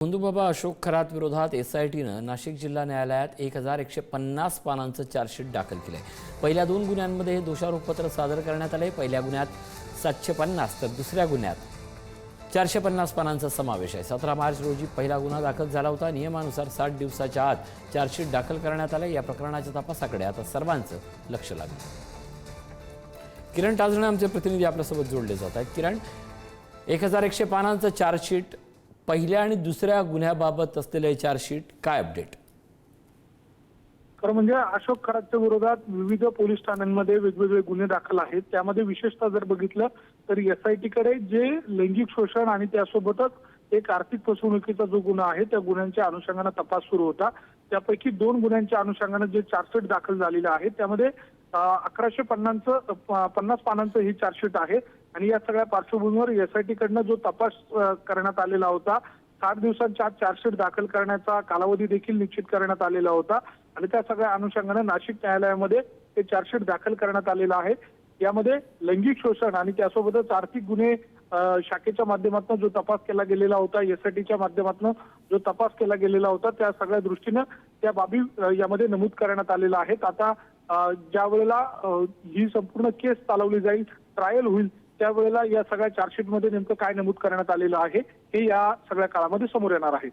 होंदूबाबा अशोक खरात विरोधात एसआयटीनं नाशिक जिल्हा न्यायालयात 1150 पानांचं चार्जशीट दाखल केलंय। पहिल्या 2 गुन्ह्यांमध्ये हे दोषारोपपत्र सादर करण्यात आले। पहिल्या गुन्ह्यात 750 तर दुसऱ्या गुन्ह्यात 450 पानांचा समावेश आहे। 17 मार्च रोजी पहिला गुन्हा दाखल झाला होता। नियमानुसार 60 दिवसाच्या आत चार्जशीट दाखल करण्यात आले। या प्रकरणाच्या तपासाकडे आता सर्वांचं लक्ष लागलं। किरण टाजणे आमचे प्रतिनिधी आपल्यासोबत जोडले जात आहेत। किरण, 1100 पानांचं चार्जशीट, पहिल्या आणि दुसऱ्या गुन्ह्याबाबत असलेले चार्जशीट, काय अपडेट? खरं म्हणजे अशोक खरातच्या विरोधात विविध पोलीस ठाण्यांमध्ये वेगवेगळे गुन्हे दाखल आहेत। त्यामध्ये विशेषतः जर बघितलं तर एसआयटी कडे जे लैंगिक शोषण आणि त्यासोबतच एक आर्थिक फसवणुकीचा जो गुन्हा आहे त्या गुन्ह्यांच्या अनुषंगाने तपास सुरू होता। त्यापैकी 2 गुन्ह्यांच्या अनुषंगाने जे चार्जशीट दाखल झालेले आहे त्यामध्ये 1150 पानांचं ही चार्जशीट आहे। आणि या सगळ्या पार्श्वभूमीवर एसआयटी कडनं जो तपास करण्यात आलेला होता, 60 दिवसांच्या आत चार्जशीट दाखल करण्याचा कालावधी देखील निश्चित करण्यात आलेला होता। आणि त्या सगळ्या अनुषंगाने नाशिक न्यायालयामध्ये हे चार्जशीट दाखल करण्यात आलेलं आहे। यामध्ये लैंगिक शोषण आणि त्यासोबतच आर्थिक गुन्हे शाखेच्या माध्यमातून जो तपास केला गेलेला होता, एसआयटीच्या माध्यमातून जो तपास केला गेलेला होता, त्या सगळ्या दृष्टीनं त्या बाबी यामध्ये नमूद करण्यात आलेल्या आहेत। आता ज्या वेळेला ही संपूर्ण केस चालवली जाईल, ट्रायल होईल, त्यावेळेला या सगळ्या चार्जशीटमध्ये नेमकं काय नमूद करण्यात आलेलं आहे हे या सगळ्या काळामध्ये समोर येणार आहे।